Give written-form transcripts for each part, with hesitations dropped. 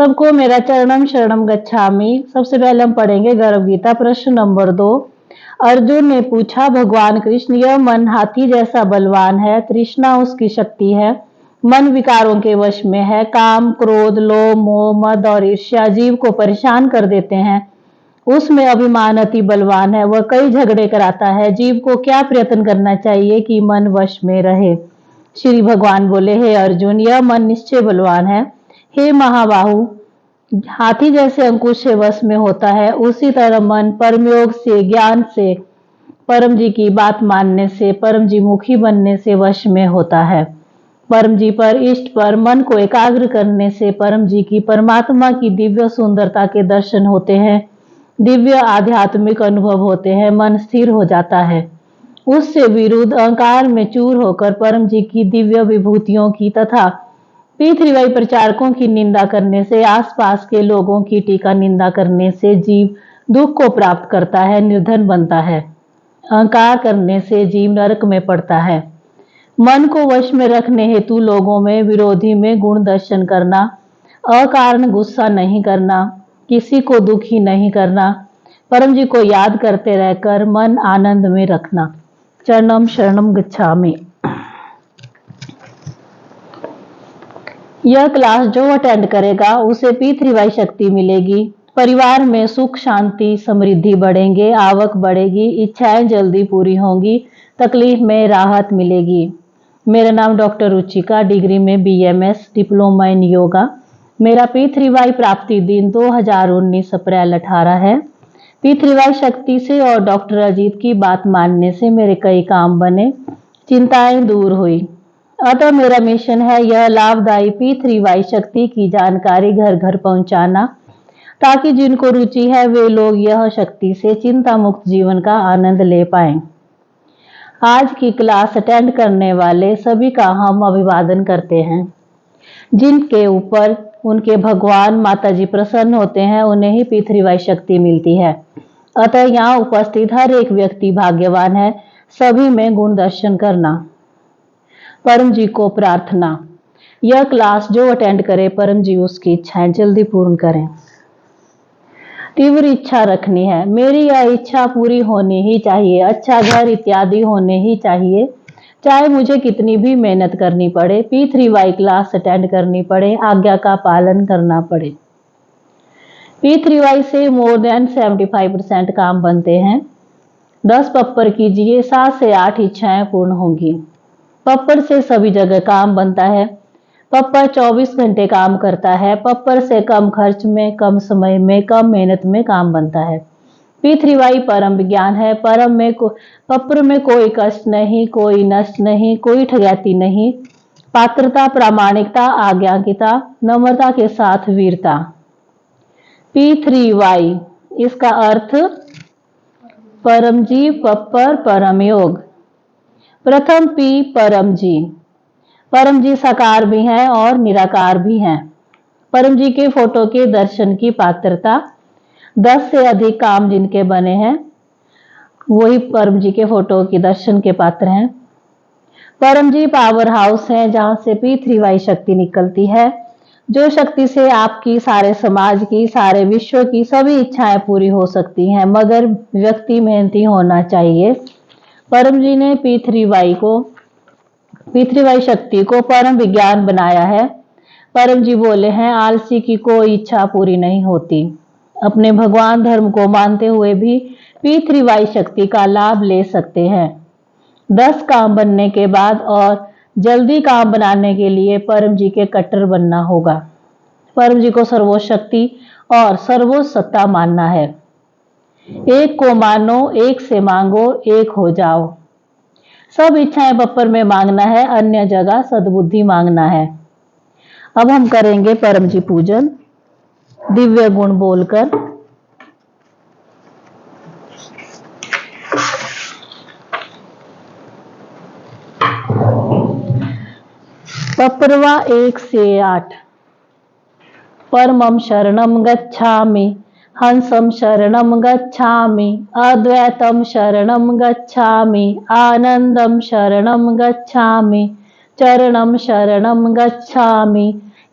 सबको मेरा चरणम शरणम गच्छामि। सबसे पहले हम पढ़ेंगे गर्भ गीता प्रश्न नंबर 2। अर्जुन ने पूछा, भगवान कृष्ण, यह मन हाथी जैसा बलवान है, तृष्णा उसकी शक्ति है, मन विकारों के वश में है, काम क्रोध लोभ मोह मद और ईर्ष्या जीव को परेशान कर देते हैं, उसमें अभिमान अति बलवान है, वह कई झगड़े कराता है, जीव को क्या प्रयत्न करना चाहिए कि मन वश में रहे। श्री भगवान बोले, हे अर्जुन, यह मन निश्चय बलवान है। हे महाबाहु, हाथी जैसे अंकुश से वश में होता है, उसी तरह मन परमयोग से, ज्ञान से, परम जी की बात मानने से, परम जी मुखी बनने से वश में होता है। परम जी पर इष्ट पर मन को एकाग्र करने से परम जी की, परमात्मा की दिव्य सुंदरता के दर्शन होते हैं, दिव्य आध्यात्मिक अनुभव होते हैं, मन स्थिर हो जाता है। उससे विरुद्ध अहंकार में चूर होकर परम जी की दिव्य विभूतियों की तथा पृथ्वी प्रचारकों की निंदा करने से, आसपास के लोगों की टीका निंदा करने से जीव दुख को प्राप्त करता है, निर्धन बनता है। अहंकार करने से जीव नरक में पड़ता है। मन को वश में रखने हेतु लोगों में, विरोधी में गुण दर्शन करना, अकारण गुस्सा नहीं करना, किसी को दुखी नहीं करना, परम जी को याद करते रहकर मन आनंद में रखना। चरणम शरणम गच्छामि। यह क्लास जो अटेंड करेगा उसे पी3वाई शक्ति मिलेगी, परिवार में सुख शांति समृद्धि बढ़ेंगे, आवक बढ़ेगी, इच्छाएं जल्दी पूरी होंगी, तकलीफ में राहत मिलेगी। मेरा नाम डॉक्टर रुचिका, डिग्री में BMS, डिप्लोमा इन योगा। मेरा पी3वाई प्राप्ति दिन 2019 अप्रैल 18 है। पी3वाई शक्ति से और डॉक्टर अजीत की बात मानने से मेरे कई काम बने, चिंताएं दूर हुई। अतः मेरा मिशन है यह लाभदायी पी3वाई शक्ति की जानकारी घर घर पहुंचाना, ताकि जिनको रुचि है वे लोग यह शक्ति से चिंता मुक्त जीवन का आनंद ले पाएं। आज की क्लास अटेंड करने वाले सभी का हम अभिवादन करते हैं। जिनके ऊपर उनके भगवान माता जी प्रसन्न होते हैं, उन्हें ही पी3वाई शक्ति मिलती है। अतः यहाँ उपस्थित हर एक व्यक्ति भाग्यवान है। सभी में गुण दर्शन करना। परम जी को प्रार्थना, यह क्लास जो अटेंड करे परम जी उसकी इच्छाएं जल्दी पूर्ण करें। तीव्र इच्छा रखनी है, मेरी यह इच्छा पूरी होनी ही चाहिए, अच्छा घर इत्यादि होने ही चाहिए, चाहे मुझे कितनी भी मेहनत करनी पड़े, पी3वाई क्लास अटेंड करनी पड़े, आज्ञा का पालन करना पड़े। पी3वाई से मोर देन 75% काम बनते हैं। 10 पप्पर कीजिए, 7 से 8 इच्छाएं पूर्ण होंगी। पप्पर से सभी जगह काम बनता है। पप्पर 24 घंटे काम करता है। पप्पर से कम खर्च में, कम समय में, कम मेहनत में काम बनता है। पी3वाई परम विज्ञान है। पप्पर में कोई कष्ट नहीं, कोई नष्ट नहीं, कोई ठगैती नहीं, पात्रता, प्रामाणिकता, आज्ञाकिता, नम्रता के साथ वीरता। पी3वाई इसका अर्थ परम जी, पप्पर, परम योग। प्रथम पी परम जी। परम जी साकार भी हैं और निराकार भी हैं। परम जी के फोटो के दर्शन की पात्रता, 10 से अधिक काम जिनके बने हैं वही परम जी के फोटो के दर्शन के पात्र हैं। परम जी पावर हाउस है, जहां से पी3वाई शक्ति निकलती है, जो शक्ति से आपकी, सारे समाज की, सारे विश्व की सभी इच्छाएं पूरी हो सकती हैं, मगर व्यक्ति मेहनती होना चाहिए। परम जी ने पी3वाई शक्ति को परम विज्ञान बनाया है। परम जी बोले हैं, आलसी की कोई इच्छा पूरी नहीं होती। अपने भगवान धर्म को मानते हुए भी पी3वाई शक्ति का लाभ ले सकते हैं। 10 काम बनने के बाद और जल्दी काम बनाने के लिए परम जी के कट्टर बनना होगा। परम जी को सर्वोच्च शक्ति और सर्वोच्च सत्ता मानना है। एक को मानो, एक से मांगो, एक हो जाओ। सब इच्छाएं पप्पर में मांगना है, अन्य जगह सद्बुद्धि मांगना है। अब हम करेंगे परम जी पूजन दिव्य गुण बोलकर। पप्परवा 1 से 8। परमं शरणं गच्छामि, हंसं शरणं गच्छामि, अद्वैतं शरणं गच्छामि, आनंदं शरणं गच्छामि, चरणं शरणं गच्छामि।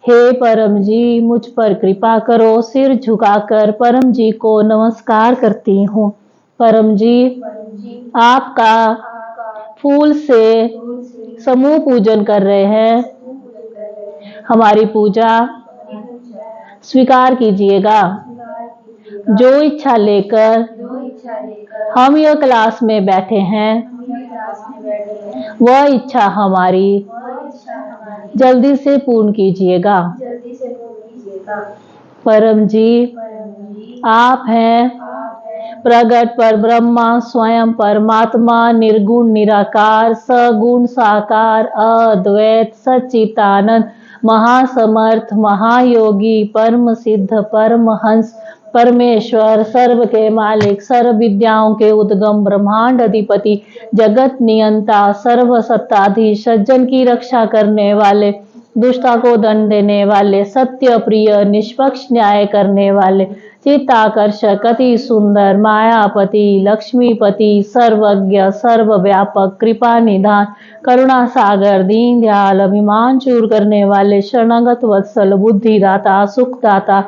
हे परम जी, मुझ पर कृपा करो। सिर झुकाकर परम जी को नमस्कार करती हूँ। परम जी, आपका फूल से समूह पूजन कर रहे हैं। हमारी पूजा स्वीकार कीजिएगा। जो इच्छा लेकर हम यह क्लास में बैठे हैं, वह इच्छा हमारी जल्दी से पूर्ण कीजिएगा। परम जी, आप हैं प्रगट पर ब्रह्मा, स्वयं परमात्मा, निर्गुण निराकार, सगुण साकार, अद्वैत सच्चिदानंद, महासमर्थ, महायोगी, परम सिद्ध, परमहंस, परमेश्वर, सर्व के मालिक, सर्व विद्याओं के उद्गम, ब्रह्मांड अधिपति, जगत नियंता, सर्व सत्ताधीश, सज्जन की रक्षा करने वाले, दुष्टा को दंड देने वाले, सत्य प्रिय, निष्पक्ष न्याय करने वाले, चित्ताकर्षक, अति सुंदर, मायापति, लक्ष्मीपति, सर्वज्ञ, सर्वव्यापक, कृपा निधान, करुणा सागर, दीन दयाल, अभिमान चूर करने वाले, शरणागत वत्सल, बुद्धिदाता, सुखदाता,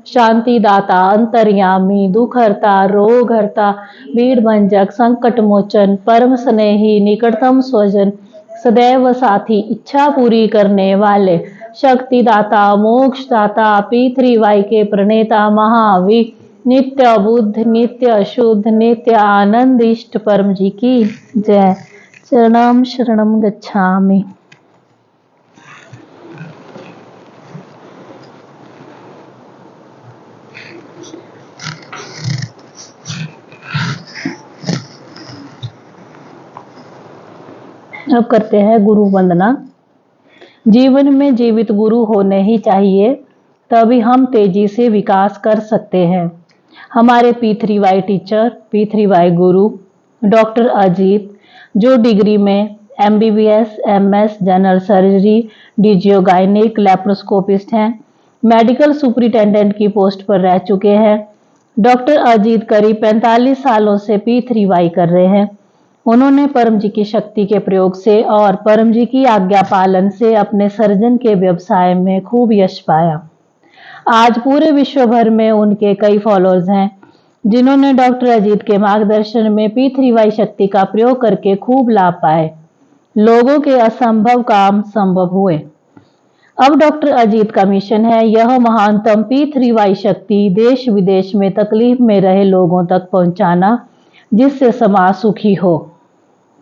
शांतिदाता, अंतर्यामी, दुखहर्ता, रोगहर्ता, भीड़ भंजक, संकट मोचन, परम स्नेही, निकटतम स्वजन, सदैव साथी, इच्छा पूरी करने वाले, शक्तिदाता, मोक्षदाता, पृथ्वी के प्रणेता, महावीर, नित्य बुद्ध, नित्य शुद्ध, नित्य आनंद, इष्ट परम जी की जय। चरणम शरणम गच्छामि। अब करते हैं गुरु वंदना। जीवन में जीवित गुरु होने ही चाहिए, तभी हम तेजी से विकास कर सकते हैं। हमारे P3Y टीचर, P3Y गुरु डॉक्टर अजीत, जो डिग्री में MBBS, MS, general surgery, DGO gynaec, laparoscopist हैं, मेडिकल सुपरिटेंडेंट की पोस्ट पर रह चुके हैं। डॉक्टर अजीत करीब 45 सालों से P3Y कर रहे हैं। उन्होंने परम जी की शक्ति के प्रयोग से और परम जी की आज्ञा पालन से अपने सर्जन के व्यवसाय में खूब यश पाया। आज पूरे विश्व भर में उनके कई फॉलोअर्स हैं, जिन्होंने डॉक्टर अजीत के मार्गदर्शन में P3Y शक्ति का प्रयोग करके खूब लाभ पाए। लोगों के असंभव काम संभव हुए। अब डॉक्टर अजीत का मिशन है यह महानतम P3Y शक्ति देश विदेश में तकलीफ में रहे लोगों तक पहुंचाना, जिससे समाज सुखी हो।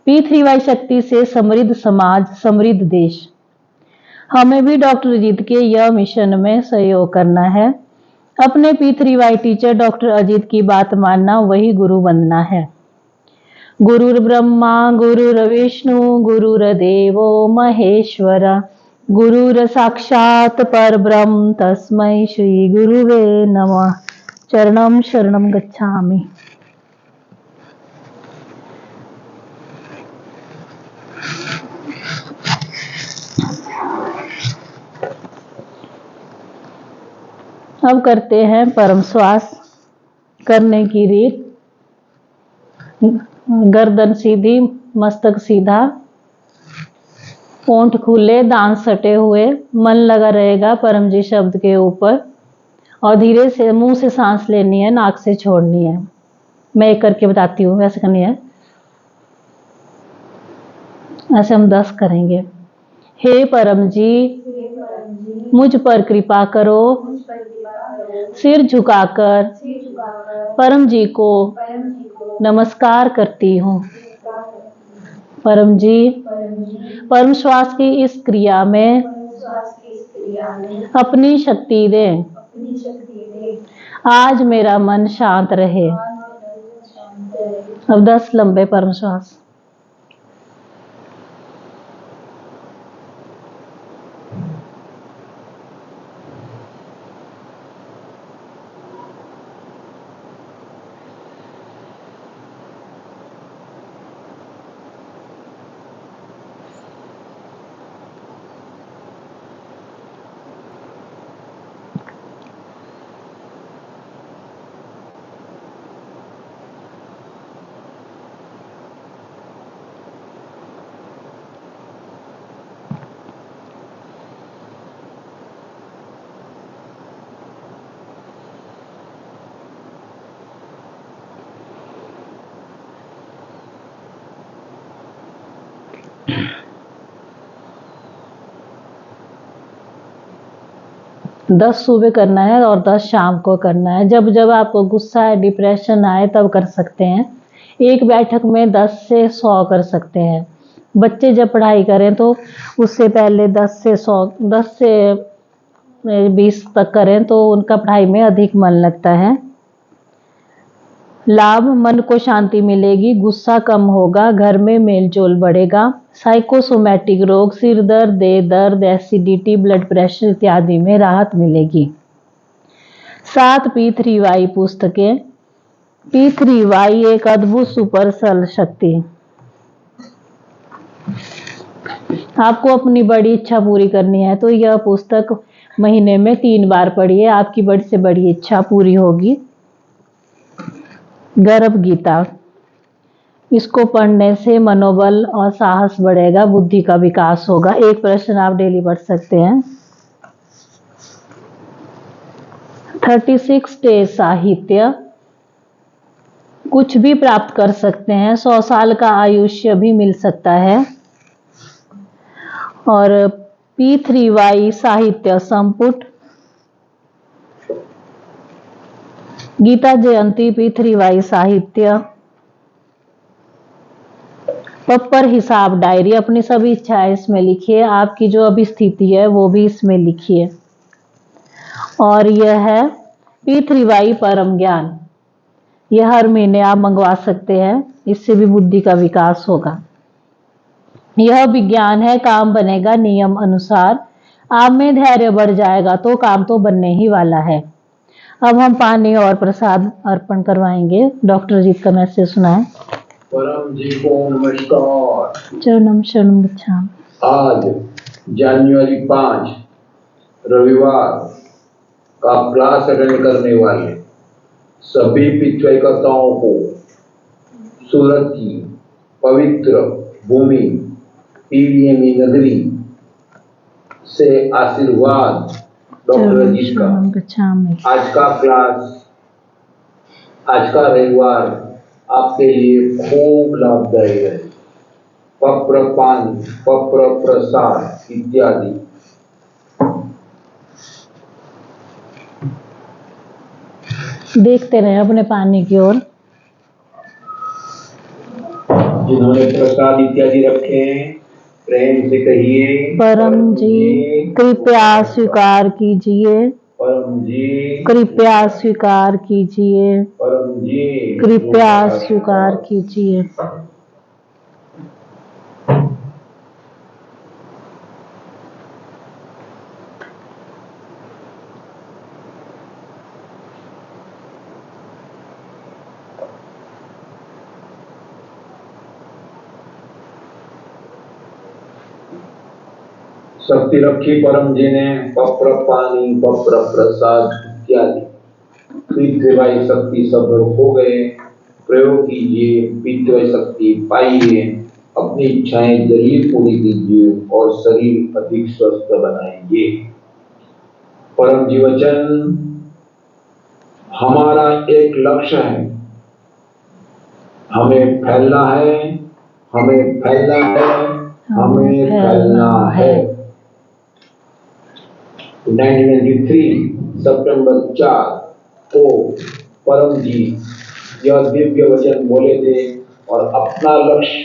P3Y शक्ति से समृद्ध समाज, समृद्ध देश। हमें भी डॉक्टर अजीत के यह मिशन में सहयोग करना है। अपने P3Y टीचर डॉक्टर अजीत की बात मानना वही गुरु वंदना है। गुरुर् ब्रह्मा गुरुर्विष्णु गुरुर्देवो महेश्वर, गुरुर साक्षात परब्रह्म तस्मै श्री गुरुवे नमः। चरणम शरणम गच्छामि। अब करते हैं परम श्वास करने की रीत। गर्दन सीधी, मस्तक सीधा, होंठ खुले, दांत सटे हुए, मन लगा रहेगा परम जी शब्द के ऊपर और धीरे से मुंह से सांस लेनी है, नाक से छोड़नी है। मैं एक करके बताती हूँ, वैसे करनी है। ऐसे हम 10 करेंगे। हे परम जी, मुझ पर कृपा करो। सिर झुकाकर परम जी को नमस्कार करती हूँ। परम जी, परम श्वास की इस क्रिया में अपनी शक्ति दें। आज मेरा मन शांत रहे। अब 10 लंबे परम श्वास। 10 सुबह करना है और 10 शाम को करना है। जब जब आपको गुस्सा है, डिप्रेशन आए तब कर सकते हैं। एक बैठक में 10 से 100 कर सकते हैं। बच्चे जब पढ़ाई करें तो उससे पहले 10 से 100, 10 से 20 तक करें तो उनका पढ़ाई में अधिक मन लगता है। लाभ, मन को शांति मिलेगी, गुस्सा कम होगा, घर में मेलजोल बढ़ेगा। साइकोसोमैटिक रोग, सिर दर्द, देह दर्द, एसिडिटी, ब्लड प्रेशर इत्यादि में राहत मिलेगी। 7 P3Y पुस्तकें। P3Y एक अद्भुत सुपर सेल शक्ति। आपको अपनी बड़ी इच्छा पूरी करनी है तो यह पुस्तक महीने में 3 बार पढ़िए, आपकी बड़ी से बड़ी इच्छा पूरी होगी। गर्भ गीता, इसको पढ़ने से मनोबल और साहस बढ़ेगा, बुद्धि का विकास होगा। एक प्रश्न आप डेली पढ़ सकते हैं। 36 डेज साहित्य, कुछ भी प्राप्त कर सकते हैं, 100 साल का आयुष्य भी मिल सकता है। और P3Y साहित्य संपुट, गीता जयंती, P3Y साहित्य, पप्पर हिसाब डायरी, अपनी सभी इच्छाएं इसमें लिखिए, आपकी जो अभी स्थिति है वो भी इसमें लिखिए। और यह है P3Y परम ज्ञान, यह हर महीने आप मंगवा सकते हैं, इससे भी बुद्धि का विकास होगा। यह विज्ञान है, काम बनेगा नियम अनुसार, आप में धैर्य बढ़ जाएगा तो काम तो बनने ही वाला है। अब हम पानी और प्रसाद अर्पण करवाएंगे। डॉक्टर जी का मैसेज सुनाएं। परम जी को नमस्कार। चरणम शरणम गच्छामि। आज जनवरी 5 रविवार का क्लास अटेंड करने वाले सभी पितृकर्ताओं को सूरत की पवित्र भूमि पीवीएमई नगरी से आशीर्वाद डॉक्टर जी का। आज का क्लास, आज का रविवार आपके लिए खूब लाभदायी है। पप्र पान, पप्र प्रसाद इत्यादि देखते रहे अपने पानी की ओर। जिन्होंने प्रसाद इत्यादि रखे हैं प्रेम से कहिए, परम जी कृपया स्वीकार कीजिए, परम जी कृपया स्वीकार कीजिए, परम जी कृपया स्वीकार कीजिए। शक्ति रखी परम जी ने, पप्र पानी, पप्र प्रसाद इत्यादि पितृवाई शक्ति सब हो गए। प्रयोग कीजिए, पितृवाई शक्ति पाइए, अपनी इच्छाएं जल्दी पूरी कीजिए और शरीर अधिक स्वस्थ बनाएंगे। परम जी वचन, हमारा एक लक्ष्य है, हमें फैलना है, हमें फैलना है, हमें फैलना है। 1993 सितंबर 4 को परम जी यह दिव्य वचन बोले थे और अपना लक्ष्य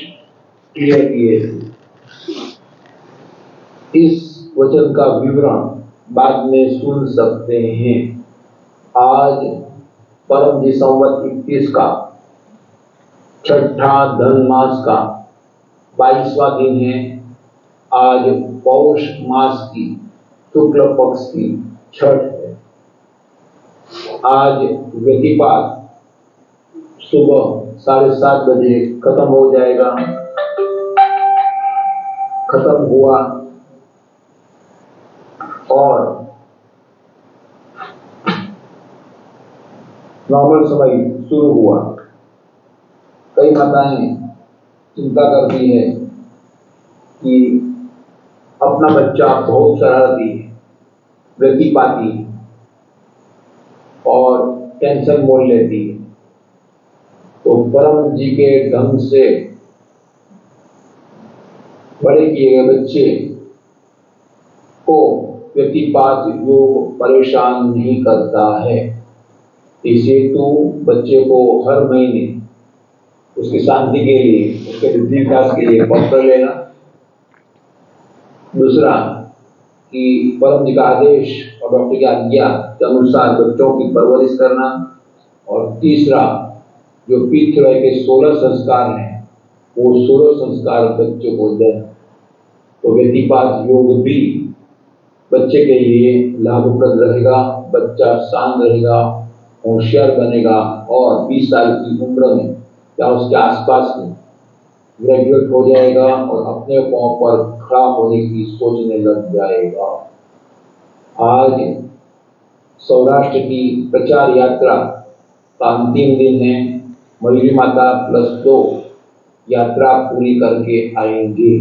क्लियर किए थे। इस वचन का विवरण बाद में सुन सकते हैं। आज परम जी संवत 21 का छठा धन मास का 22वां दिन है। आज पौष मास की शुक्ल पक्ष की छठ है। आज व्यतिपात सुबह 7:30 बजे खत्म हो जाएगा। खत्म हुआ और नॉर्मल समय शुरू हुआ। कई माताएं चिंता करती है कि अपना बच्चा बहुत शरारती है, व्यतिपाती और टेंशन मोल लेती है, तो परम जी के ढंग से बड़े किए गए बच्चे को व्यतिपात योग परेशान नहीं करता है। इस हेतु बच्चे को हर महीने उसकी शांति के लिए, उसके बुद्धि विकास के लिए पत्र लेना। दूसरा कि परम जी का आदेश और डॉक्टर की आज्ञा के अनुसार बच्चों की परवरिश करना। और तीसरा, जो पृथ्वी के 16 संस्कार हैं, वो 16 संस्कार बच्चों को देना। तो व्यतिपात योग भी बच्चे के लिए लाभप्रद रहेगा। बच्चा शांत रहेगा, होशियार बनेगा और 20 साल की उम्र में या उसके आसपास में ग्रेजुएट हो जाएगा और अपने पांव पर खड़ा होने की सोचने लग जाएगा। आज सौराष्ट्र की प्रचार यात्रा का अंतिम दिन है। मयूरी माता +2 यात्रा पूरी करके आएंगे।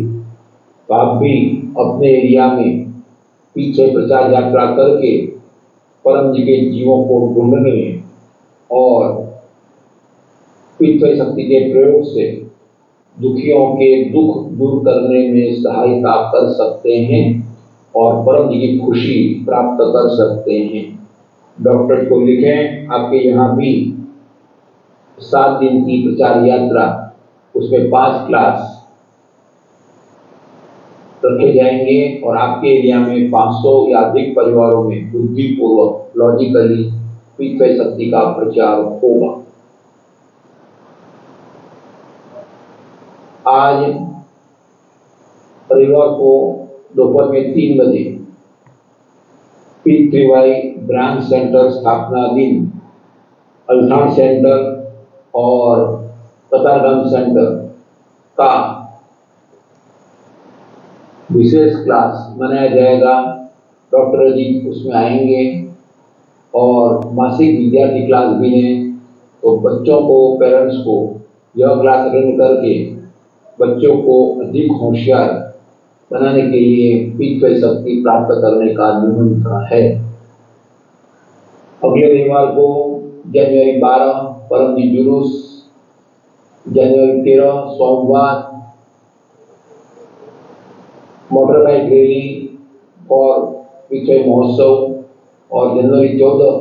तो आप भी अपने एरिया में पीछे प्रचार यात्रा करके परम जी के जीवों को ढूंढने और पृथ्वी शक्ति के प्रयोग से दुखियों के दुख दूर करने में सहायता कर सकते हैं और परम जी की खुशी प्राप्त कर सकते हैं। डॉक्टर को लिखें, आपके यहाँ भी 7 दिन की प्रचार यात्रा, उसमें 5 क्लास रखे जाएंगे और आपके एरिया में 500 या अधिक परिवारों में बुद्धिपूर्वक लॉजिकली पृथ्वी शक्ति का प्रचार होगा। आज रविवार को दोपहर में 3 बजे पृथ्वी ब्रांच सेंटर स्थापना दिन, अल्थान सेंटर और कतारगाम सेंटर का विशेष क्लास मनाया जाएगा। डॉक्टर अजीत उसमें आएंगे और मासिक विद्यार्थी क्लास भी है। तो बच्चों को, पेरेंट्स को यह क्लास अटेंड करके बच्चों को अधिक होशियार बनाने के लिए पृथ्वी शक्ति प्राप्त करने का निमंत्रण है। अगले रविवार को जनवरी 12 परम जी जुलूस, जनवरी 13 सोमवार मोटर बाइक रैली और पृथ्वी महोत्सव और जनवरी 14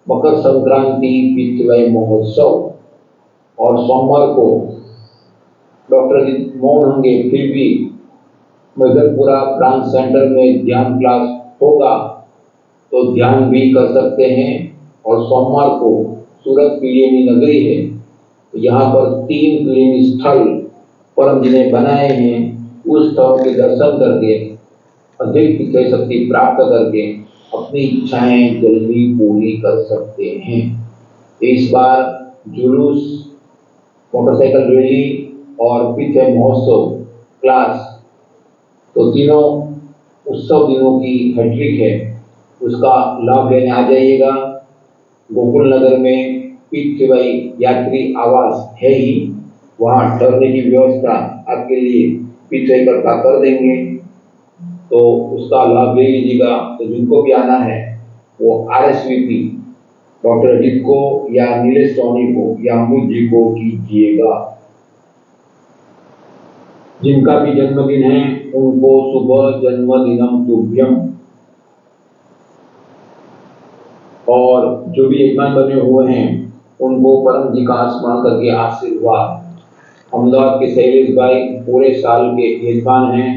मकर संक्रांति पृथ्वी महोत्सव। और सोमवार को डॉक्टर जी मौन होंगे, फिर भी मधुपुरा ब्रांच सेंटर में ध्यान क्लास होगा तो ध्यान भी कर सकते हैं। और सोमवार को सूरत पीड़ियनी नगरी है, यहाँ पर 3 पीड़ियनी स्थल परम जी ने बनाए हैं। उस स्थल के दर्शन करके अधिक पृथ्वी शक्ति प्राप्त करके अपनी इच्छाएं जल्दी पूरी कर सकते हैं। इस बार जुलूस, मोटरसाइकिल रैली और पृथ्वी महोत्सव क्लास, तो तीनों उत्सव दिनों की हैट्रिक है, उसका लाभ लेने आ जाइएगा। गोकुल नगर में पृथ्वी यात्री आवास है ही, वहाँ ठहरने की व्यवस्था आपके लिए पृथ्वी कर देंगे, तो उसका लाभ ले लीजिएगा। तो जिनको भी आना है वो RSVP डॉक्टर अजीत को या नीलेश सोनी को या अमित जी को कीजिएगा। जिनका भी जन्मदिन है उनको शुभ जन्मदिनम तुभ्यम। और जो भी यजमान बने हुए हैं उनको परम जी का स्मरण करके आशीर्वाद। अहमदाबाद के शैलेश भाई पूरे साल के यजमान हैं,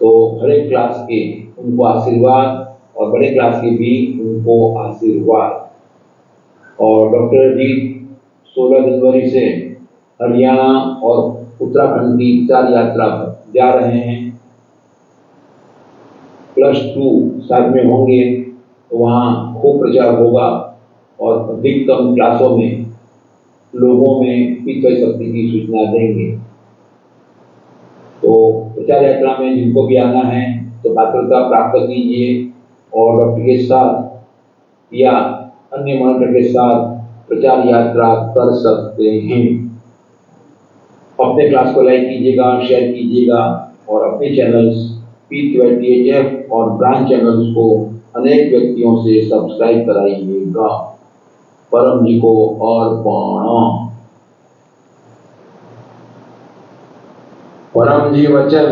तो हर एक क्लास के उनको आशीर्वाद और बड़े क्लास के भी उनको आशीर्वाद। और डॉक्टर जी 16 जनवरी से हरियाणा और उत्तराखंड की प्रचार यात्रा पर जा रहे हैं। +2 साथ में होंगे तो वहाँ खूब प्रचार होगा और अधिकतम क्लासों में लोगों में पृथ्वी शक्ति की सूचना देंगे। तो प्रचार यात्रा में जिनको भी आना है तो पात्रता प्राप्त कीजिए और डॉक्टर के साथ या अन्य मॉनिटर के साथ प्रचार यात्रा कर सकते हैं। अपने क्लास को लाइक कीजिएगा, शेयर कीजिएगा और अपने चैनल्स P2THF और ब्रांच चैनल्स को अनेक व्यक्तियों से सब्सक्राइब कराइएगा। परम जी को अर्पण। परम जी वचन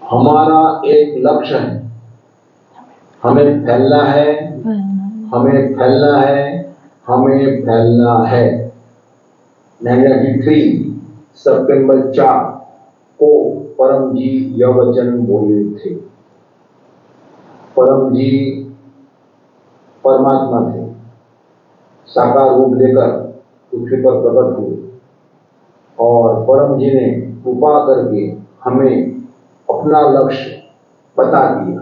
हमारा एक लक्ष्य है, हमें फैलना है, हमें फैलना है, हमें फैलना है। 1993 सितंबर 4 को परम जी यह वचन बोले थे। परम जी परमात्मा थे, साकार रूप लेकर पृथ्वी पर प्रकट हुए और परम जी ने कृपा करके हमें अपना लक्ष्य बता दिया।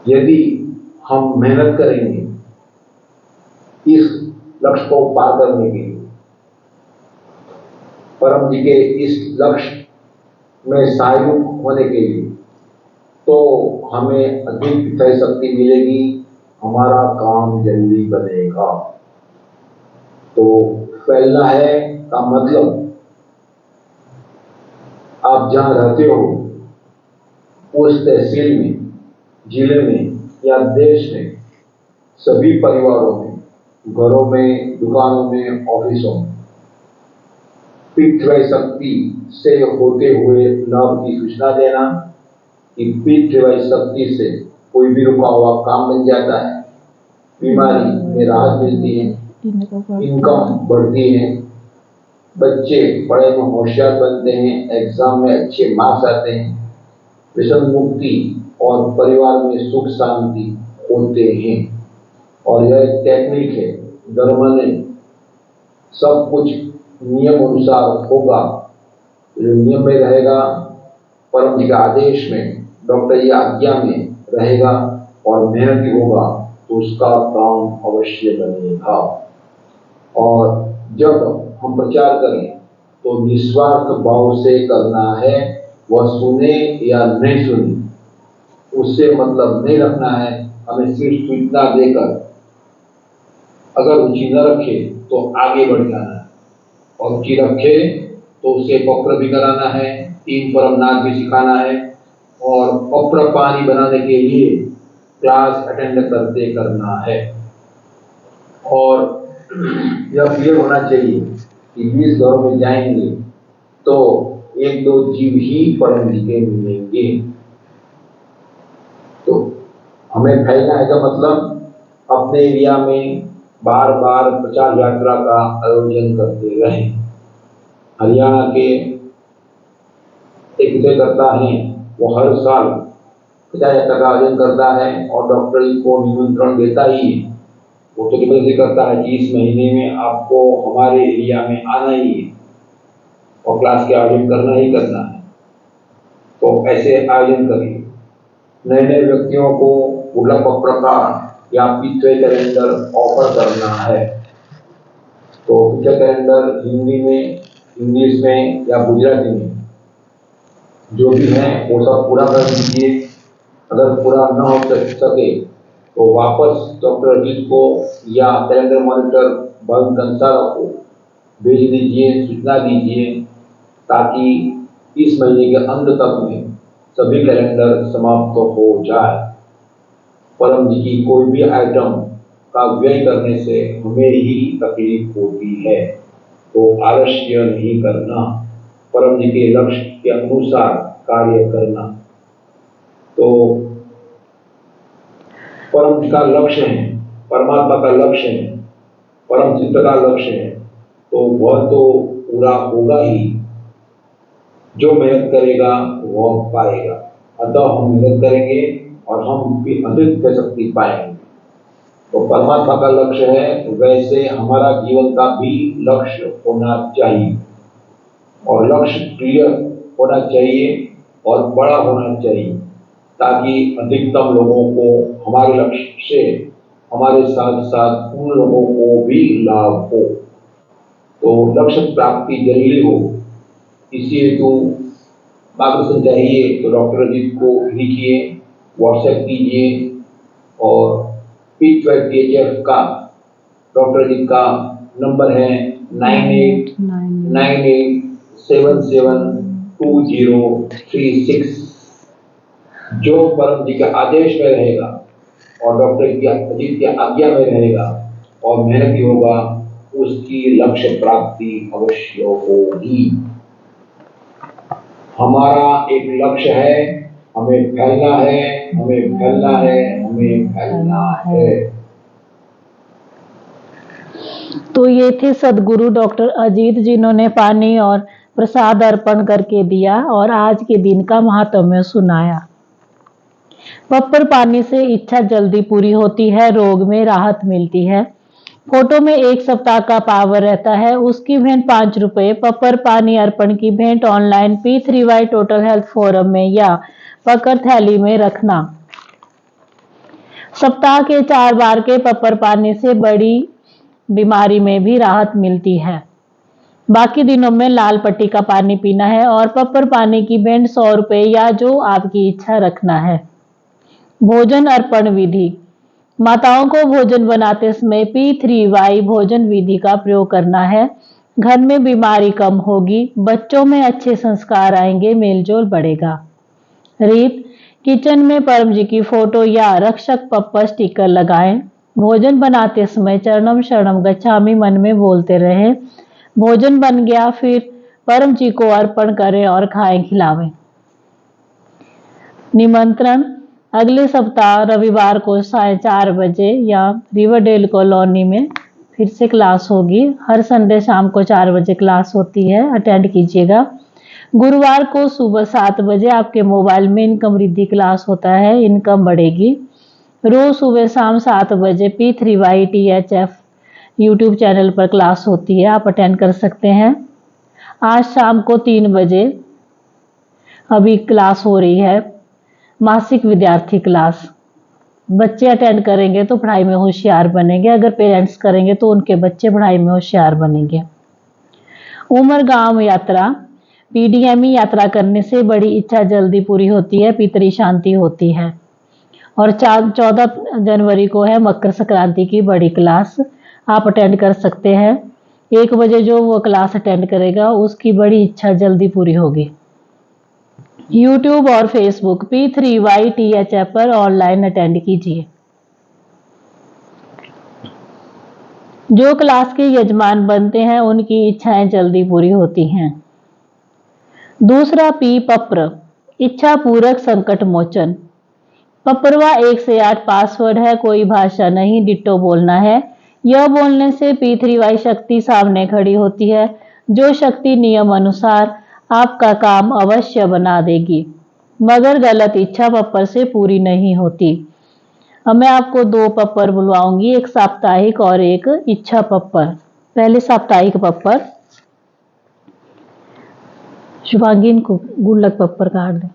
यदि हम मेहनत करेंगे इस लक्ष्य को पार करने के लिए, परम जी के इस लक्ष्य में सहायक होने के लिए, तो हमें अधिक इच्छा शक्ति मिलेगी, हमारा काम जल्दी बनेगा। तो फैलना है का मतलब आप जहां रहते हो उस तहसील में, जिले में या देश में, सभी परिवारों में, घरों में, दुकानों में, ऑफिसों में पितृ शक्ति से होते हुए लाभ की सूचना देना कि पितृ शक्ति से कोई भी रुका हुआ काम बन जाता है, बीमारी में राहत मिलती है, इनकम बढ़ती है, बच्चे पढ़ाई में होशियार बनते हैं, एग्जाम में अच्छे मार्क्स आते हैं, व्यसन मुक्ति और परिवार में सुख शांति होते हैं। और यह एक टेक्निक है, धर्म ने सब कुछ नियम अनुसार होगा, जो नियम में रहेगा, परम जी के आदेश में, डॉक्टर की आज्ञा में रहेगा और मेहनती होगा तो उसका काम अवश्य बनेगा। और जब हम प्रचार करें तो निस्वार्थ भाव से करना है, वह सुने या नहीं सुने उससे मतलब नहीं रखना है। हमें सिर्फ सूचना देकर अगर रुचि न रखे तो आगे बढ़ जाना है, और रुचि रखे तो उसे पत्र भी कराना है, 3 परमनाथ भी सिखाना है और पत्र पानी बनाने के लिए क्लास अटेंड करते करना है। और यह क्लियर होना चाहिए कि 20 घरों में जाएंगे तो 1-2 जीव ही परम जी के मिलेंगे। तो हमें फैलना है का मतलब अपने एरिया में बार बार प्रचार यात्रा का आयोजन करते रहें। हरियाणा के एक करता है, वो हर साल प्रचार यात्रा का आयोजन करता है और डॉक्टर जी को निमंत्रण देता ही है। वो तो से करता है कि इस महीने में आपको हमारे एरिया में आना ही है और क्लास के आयोजन करना ही करना है। तो ऐसे आयोजन करिए। नए नए व्यक्तियों को गुलाब प्रकार या पितृ कैलेंडर ऑफर करना है। तो पितृ कैलेंडर हिंदी में, इंग्लिश में या गुजराती में जो भी है वो सब पूरा कर दीजिए। अगर पूरा न हो सके तो वापस डॉक्टर अजीत को या कैलेंडर मॉनिटर भवन कंसाल को भेज दीजिए, सूचना दीजिए, ताकि इस महीने के अंत तक में सभी कैलेंडर समाप्त हो जाए। परम जी की कोई भी आइटम का व्यय करने से हमें ही तकलीफ होती है, तो आलस्य नहीं करना, परम जी के लक्ष्य के अनुसार कार्य करना। तो परम जी का लक्ष्य है, परमात्मा का लक्ष्य है, परम चित्त का लक्ष्य है, तो वह तो पूरा होगा ही। जो मेहनत करेगा वह पाएगा। अतः हम मेहनत करेंगे और हम भी अधिक शक्ति पाएंगे। तो परमात्मा का लक्ष्य है, वैसे हमारा जीवन का भी लक्ष्य होना चाहिए और लक्ष्य क्लियर होना चाहिए और बड़ा होना चाहिए, ताकि अधिकतम लोगों को हमारे लक्ष्य से हमारे साथ साथ उन लोगों को भी लाभ हो। तो लक्ष्य प्राप्ति जल्दी हो, इसी हेतु मार्गदर्शन चाहिए तो डॉक्टर अजीत को लिखिए, व्हाट्सएप कीजिए और PHF का डॉक्टर अजीत का नंबर है 9898772036। जो परम जी के आदेश में रहेगा और डॉक्टर अजीत की आज्ञा में रहेगा और मेहनती होगा, उसकी लक्ष्य प्राप्ति अवश्य होगी। हमारा एक लक्ष्य है, हमें फैलना है, हमें फैलना है, हमें फैलना है। तो ये थे सदगुरु डॉक्टर अजीत, जिन्होंने पानी और प्रसाद अर्पण करके दिया और आज के दिन का महात्म्य सुनाया। पप्पर पानी से इच्छा जल्दी पूरी होती है, रोग में राहत मिलती है। फोटो में 1 सप्ताह का पावर रहता है, उसकी भेंट 5 रुपए। पप्पर पानी अर्पण की भेंट online P3Y total health forum में या पकड़ थैली में रखना। सप्ताह के 4 बार के पप्पर पानी से बड़ी बीमारी में भी राहत मिलती है। बाकी दिनों में लाल पट्टी का पानी पीना है और पप्पर पानी की भेंट 100 रुपए या जो आपकी इच्छा रखना है। भोजन अर्पण विधि। माताओं को भोजन बनाते समय P3Y भोजन विधि का प्रयोग करना है। घर में बीमारी कम होगी, बच्चों में अच्छे संस्कार आएंगे, मेलजोल बढ़ेगा। रीत, किचन में परम जी की फोटो या रक्षक पप्पर स्टिकर लगाएं। भोजन बनाते समय चरणम शरणम गच्छामि मन में बोलते रहें। भोजन बन गया फिर परम जी को अर्पण करें और खाएं खिलावें। निमंत्रण, अगले सप्ताह रविवार को 4:30 बजे या रिवरडेल कॉलोनी में फिर से क्लास होगी। हर संडे शाम को 4 बजे क्लास होती है, अटेंड कीजिएगा। गुरुवार को सुबह 7 बजे आपके मोबाइल में इनकम रिद्धि क्लास होता है, इनकम बढ़ेगी। रोज सुबह शाम 7 बजे P3Y THF यूट्यूब चैनल पर क्लास होती है, आप अटेंड कर सकते हैं। आज शाम को 3 बजे अभी क्लास हो रही है, मासिक विद्यार्थी क्लास। बच्चे अटेंड करेंगे तो पढ़ाई में होशियार बनेंगे, अगर पेरेंट्स करेंगे तो उनके बच्चे पढ़ाई में होशियार बनेंगे। उमरगांव यात्रा, PDME यात्रा करने से बड़ी इच्छा जल्दी पूरी होती है, पितरी शांति होती है। और 14 जनवरी को है मकर संक्रांति की बड़ी क्लास, आप अटेंड कर सकते हैं। 1 बजे जो वो क्लास अटेंड करेगा उसकी बड़ी इच्छा जल्दी पूरी होगी। यूट्यूब और फेसबुक P3Y THF पर ऑनलाइन अटेंड कीजिए। जो क्लास के यजमान बनते हैं उनकी इच्छाएं जल्दी पूरी होती हैं। दूसरा P पप्र, इच्छा पूरक संकट मोचन। पपरवा 1 से 8 पासवर्ड है, कोई भाषा नहीं, डिट्टो बोलना है। यह बोलने से P3Y शक्ति सामने खड़ी होती है, जो शक्ति नियम अनुसार आपका काम अवश्य बना देगी, मगर गलत इच्छा पप्पर से पूरी नहीं होती। अब मैं आपको 2 पप्पर बुलवाऊंगी, एक साप्ताहिक और एक इच्छा पप्पर। पहले साप्ताहिक पप्पर, शुभांगी इनको गुल्लक पप्पर काट दे।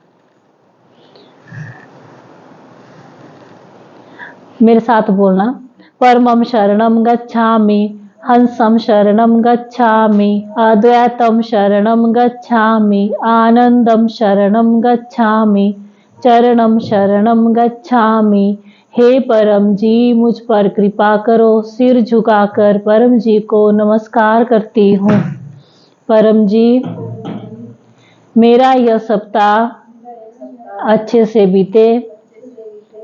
मेरे साथ बोलना, परमं शरणं गच्छामि, हंसं शरणं गच्छामि, अद्वैतं शरणं गच्छामि, आनंदं शरणं गच्छामि, चरणं शरणं गच्छामि। हे परम जी, मुझ पर कृपा करो। सिर झुकाकर परम जी को नमस्कार करती हूँ। परम जी, मेरा यह सप्ताह अच्छे से बीते।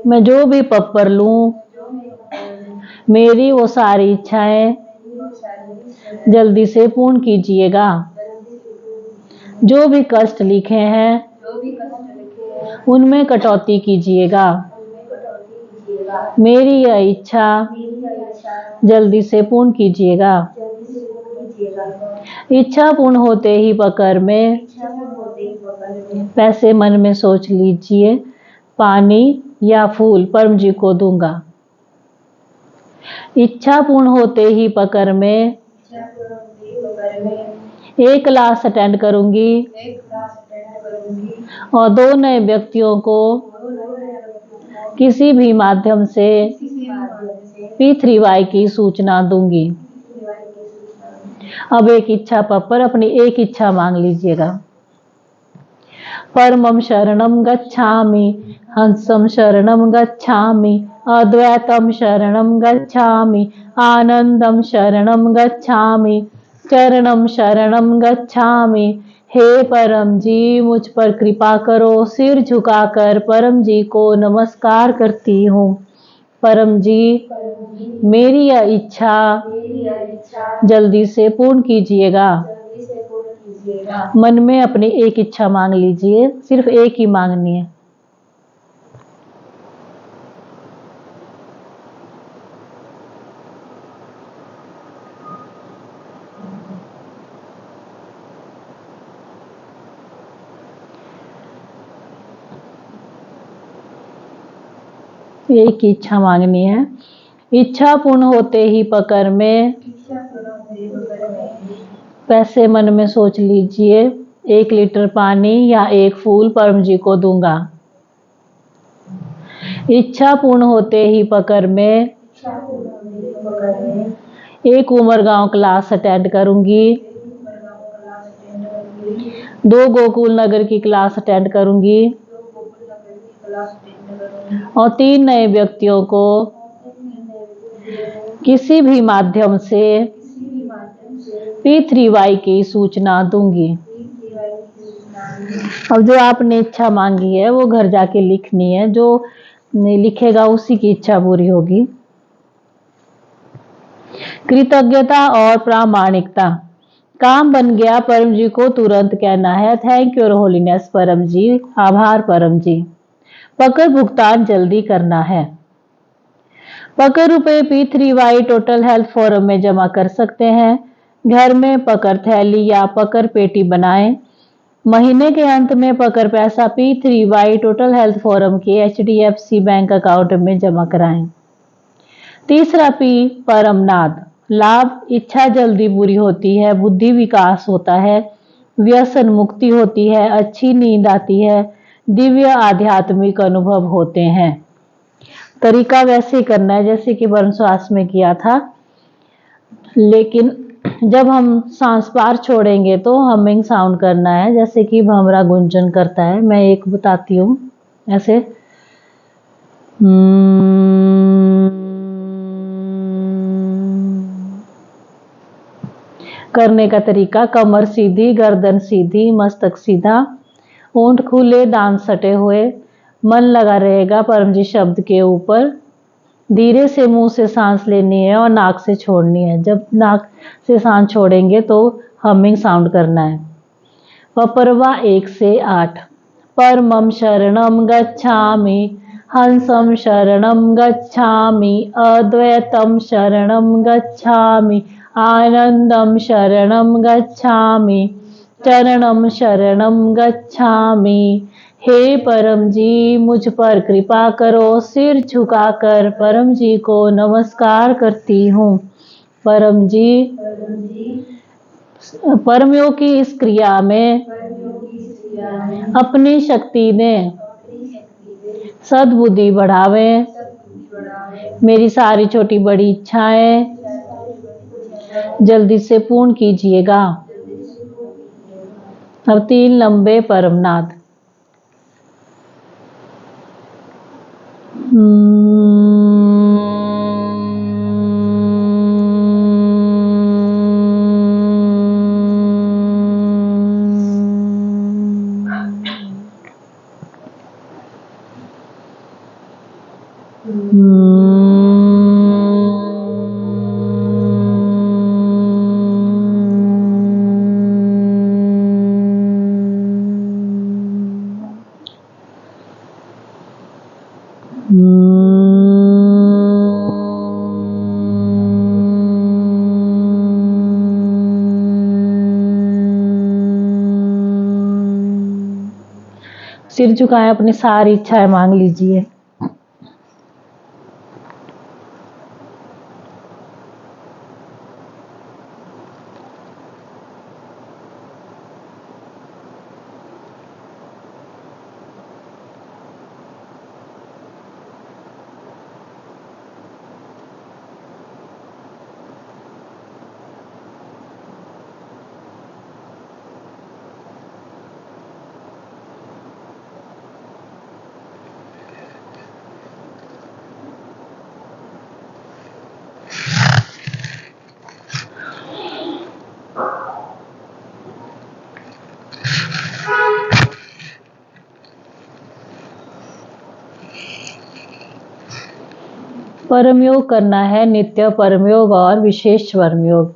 मैं जो भी पप्पर लूं, मेरी वो सारी इच्छाएं जल्दी से पूर्ण कीजिएगा। जो भी कष्ट लिखे हैं उनमें कटौती कीजिएगा। मेरी यह इच्छा जल्दी से पूर्ण कीजिएगा। इच्छा पूर्ण होते ही पकड़ में पैसे मन में सोच लीजिए, पानी या फूल परम जी को दूंगा। इच्छा पूर्ण होते ही पकड़ में 1 क्लास अटेंड करूंगी और 2 नए व्यक्तियों को किसी भी माध्यम से P3Y की सूचना दूंगी। अब एक इच्छा पप्पर, अपनी एक इच्छा मांग लीजिएगा। परमं शरणं गच्छामि, हंसं शरणं गच्छामि, अद्वैतं शरणं गच्छामि, आनंदं शरणं गच्छामि, चरणं शरणं गच्छामि। हे परम जी, मुझ पर कृपा करो। सिर झुकाकर परम जी को नमस्कार करती हूँ। परम जी, मेरी यह इच्छा जल्दी से पूर्ण कीजिएगा। मन में अपनी एक इच्छा मांग लीजिए, सिर्फ एक ही मांगनी है। एक ही इच्छा मांगनी है। इच्छा पूर्ण होते ही पकड़ में, वैसे मन में सोच लीजिए 1 लीटर पानी या 1 फूल परम जी को दूंगा। इच्छा पूर्ण होते ही पकड़ में 1 उमरगांव क्लास अटेंड करूंगी, 2 गोकुल नगर की क्लास अटेंड करूंगी और 3 नए व्यक्तियों को किसी भी माध्यम से P3Y की सूचना दूंगी। अब जो आपने इच्छा मांगी है वो घर जाके लिखनी है, जो लिखेगा उसी की इच्छा पूरी होगी। कृतज्ञता और प्रामाणिकता। काम बन गया परम जी को तुरंत कहना है थैंक योर होलीनेस परम जी, आभार परम जी। पकड़ भुगतान जल्दी करना है। पकड़ रुपए P3Y टोटल हेल्थ फोरम में जमा कर सकते हैं। घर में पकड़ थैली या पकड़ पेटी बनाएं। महीने के अंत में पकड़ पैसा P3Y टोटल हेल्थ फोरम के HDFC बैंक अकाउंट में जमा कराएं। तीसरा P परमनाद। लाभ, इच्छा जल्दी पूरी होती है, बुद्धि विकास होता है, व्यसन मुक्ति होती है, अच्छी नींद आती है, दिव्य आध्यात्मिक अनुभव होते हैं। तरीका वैसे करना है जैसे कि वर्ण श्वास में किया था, लेकिन जब हम सांस पार छोड़ेंगे तो हमिंग साउंड करना है, जैसे कि भंवरा गुंजन करता है। मैं एक बताती हूँ ऐसे। करने का तरीका, कमर सीधी, गर्दन सीधी, मस्तक सीधा, होंठ खुले, दांत सटे हुए, मन लगा रहेगा परम जी शब्द के ऊपर। धीरे से मुंह से सांस लेनी है और नाक से छोड़नी है। जब नाक से सांस छोड़ेंगे तो हमिंग साउंड करना है। पपरवा 1 से 8। परमं शरणं गच्छामि, हंसं शरणं गच्छामि, अद्वैतं शरणं गच्छामि, आनंदं शरणं गच्छामि, चरणं शरणं गच्छामि। हे परम जी मुझ पर कृपा करो। सिर झुकाकर परम जी को नमस्कार करती हूँ। परम जी, परमयोग की इस क्रिया में अपनी शक्ति दें, सद्बुद्धि बढ़ावें, मेरी सारी छोटी बड़ी इच्छाएं जल्दी से पूर्ण कीजिएगा। अब 3 लंबे परमनाद। सिर झुकाएं, अपनी सारी इच्छाएं मांग लीजिए। परमयोग करना है, नित्य परमयोग और विशेष परमयोग।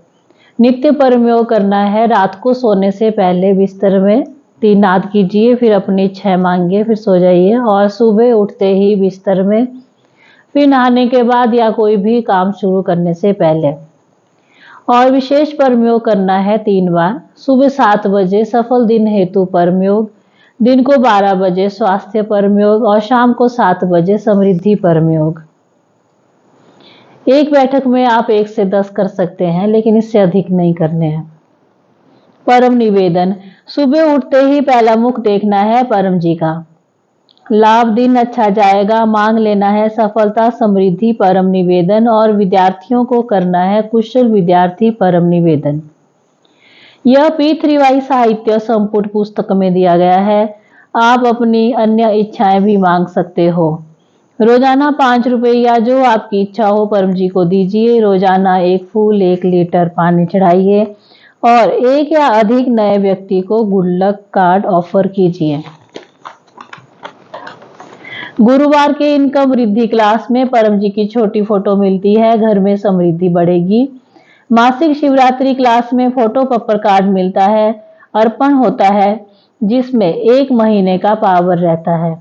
नित्य परम योग करना है। रात को सोने से पहले बिस्तर में 3 नाद कीजिए, फिर अपनी इच्छाएं मांगिए, फिर सो जाइए। और सुबह उठते ही बिस्तर में, फिर नहाने के बाद या कोई भी काम शुरू करने से पहले। और विशेष परम योग करना है 3 बार। सुबह 7 बजे सफल दिन हेतु परम योग, दिन को 12 बजे स्वास्थ्य परम योग और शाम को 7 बजे समृद्धि परम योग। एक बैठक में आप 1 से 10 कर सकते हैं, लेकिन इससे अधिक नहीं करने हैं। परम निवेदन, सुबह उठते ही पहला मुख देखना है परम जी का। लाभ, दिन अच्छा जाएगा। मांग लेना है सफलता समृद्धि परम निवेदन। और विद्यार्थियों को करना है कुशल विद्यार्थी परम निवेदन। यह P3Y साहित्य संपुट पुस्तक में दिया गया है। आप अपनी अन्य इच्छाएं भी मांग सकते हो। रोजाना 5 रुपए या जो आपकी इच्छा हो परम जी को दीजिए। रोजाना 1 फूल 1 लीटर पानी चढ़ाइए और 1 या अधिक नए व्यक्ति को गुल्लक कार्ड ऑफर कीजिए। गुरुवार के इनकम वृद्धि क्लास में परम जी की छोटी फोटो मिलती है, घर में समृद्धि बढ़ेगी। मासिक शिवरात्रि क्लास में फोटो पप्पर कार्ड मिलता है, अर्पण होता है, जिसमें 1 महीने का पावर रहता है।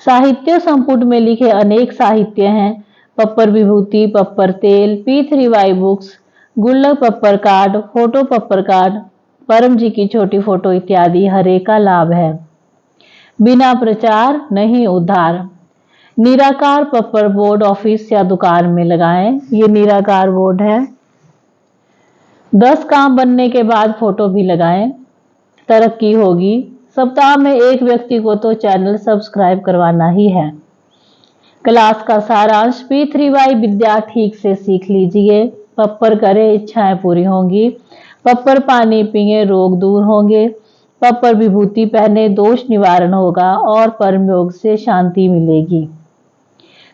साहित्य संपुट में लिखे अनेक साहित्य हैं। पप्पर विभूति, पप्पर तेल, P3Y बुक्स, गुल्लक पप्पर कार्ड, फोटो पप्पर कार्ड, परम जी की छोटी फोटो इत्यादि हर एक का लाभ है। बिना प्रचार नहीं उद्धार। निराकार पप्पर बोर्ड ऑफिस या दुकान में लगाएं। ये निराकार बोर्ड है। 10 काम बनने के बाद फोटो भी लगाएं, तरक्की होगी। सप्ताह में 1 व्यक्ति को तो चैनल सब्सक्राइब करवाना ही है। क्लास का सारांश, P3Y विद्या ठीक से सीख लीजिए। पप्पर करें, इच्छाएं पूरी होंगी। पप्पर पानी पिए, रोग दूर होंगे। पप्पर विभूति पहने, दोष निवारण होगा और परम योग से शांति मिलेगी।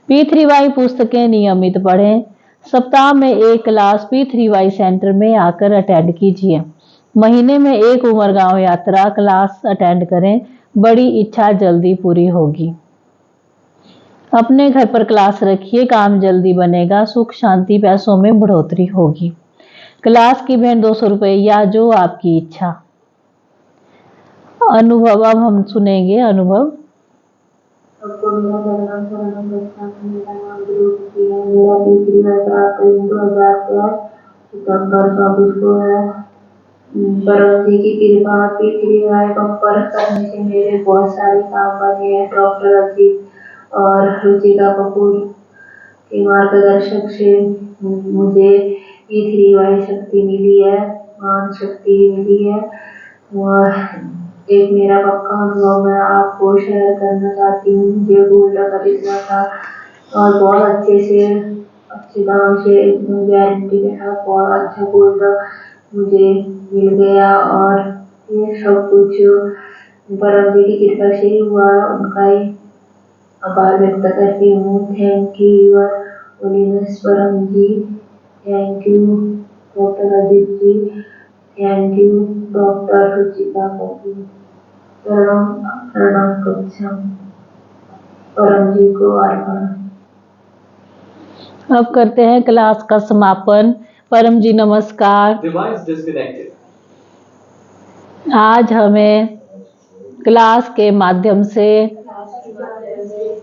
P3Y पुस्तकें नियमित पढ़ें। सप्ताह में 1 क्लास P3Y सेंटर में आकर अटेंड कीजिए। महीने में 1 उमरगांव यात्रा क्लास अटेंड करें। बड़ी इच्छा जल्दी पूरी होगी। अपने घर पर क्लास रखिए, काम जल्दी बनेगा। सुख शांति पैसों में बढ़ोतरी होगी। क्लास की भेंट 200 रुपये या जो आपकी इच्छा। अनुभव, अब हम सुनेंगे अनुभव। सबको मेरा प्रणाम शरणम गच्छामि। मेरा नाम ध्रुव है। मेरा P3Y प्राप्त 2004 सितंबर 24 को है। परम जी की कृपा P3Y पप्पर करने से मेरे बहुत सारे काम बने हैं। डॉक्टर अजीत और रुचिका कपूर के मार्गदर्शक से मुझे P3Y शक्ति मिली है, मान शक्ति मिली है। और एक मेरा पक्का अनुभव मैं आपको शेयर करना चाहती हूँ। मुझे गोल्ड खरीदना था और बहुत अच्छे दाम से गारंटी के साथ बहुत अच्छा गोल्ड मुझे मिल गया। और ये सब कुछ परम जी की कृपा से ही हुआ। उनका ही आभार व्यक्त करती हूँ। Thank you your holiness Param ji. Thank you doctor Ajit ji. Thank you doctor Ruchika Kapoor. प्रणाम गच्छामि। परम जी को अर्पण। अब करते हैं क्लास का समापन। परम जी नमस्कार। Device disconnected. आज हमें क्लास के माध्यम से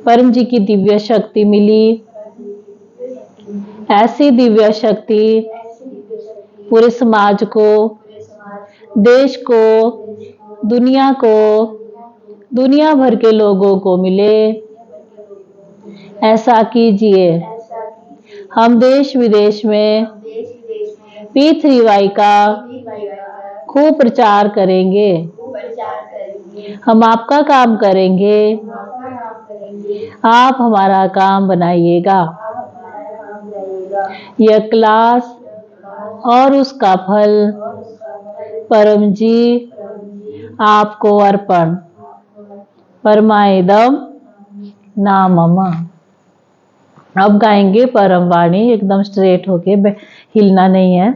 परम जी की दिव्य शक्ति मिली। ऐसी दिव्य शक्ति पूरे समाज को, देश को, दुनिया को, दुनिया भर के लोगों को मिले। ऐसा कीजिए। हम देश विदेश में P3Y का खूब प्रचार करेंगे। हम आपका काम करेंगे, आप हमारा काम बनाइएगा। यह क्लास और उसका फल परम जी आपको अर्पण। परमाइदम नामम। अब गाएंगे परम वाणी, एकदम स्ट्रेट होके, हिलना नहीं है।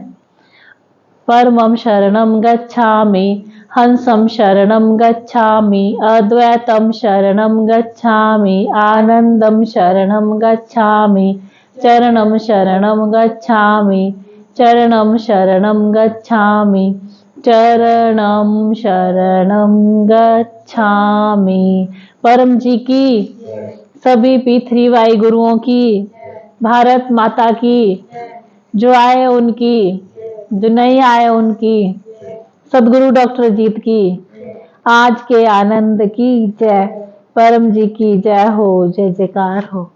परमं शरणं गच्छामि, हंसं शरणं गच्छामि, अद्वैतं शरणं गच्छामि, आनंदं शरणं गच्छामि, चरणं शरणं गच्छामि, चरणम शरणम गच्छामि, चरणम शरणम गच्छामि। परम जी की, सभी P3Y गुरुओं की, भारत माता की, जो आए उनकी, जो नहीं आए उनकी, सदगुरु डॉक्टर जीत की, आज के आनंद की जय। परम जी की जय हो, जय जयकार हो।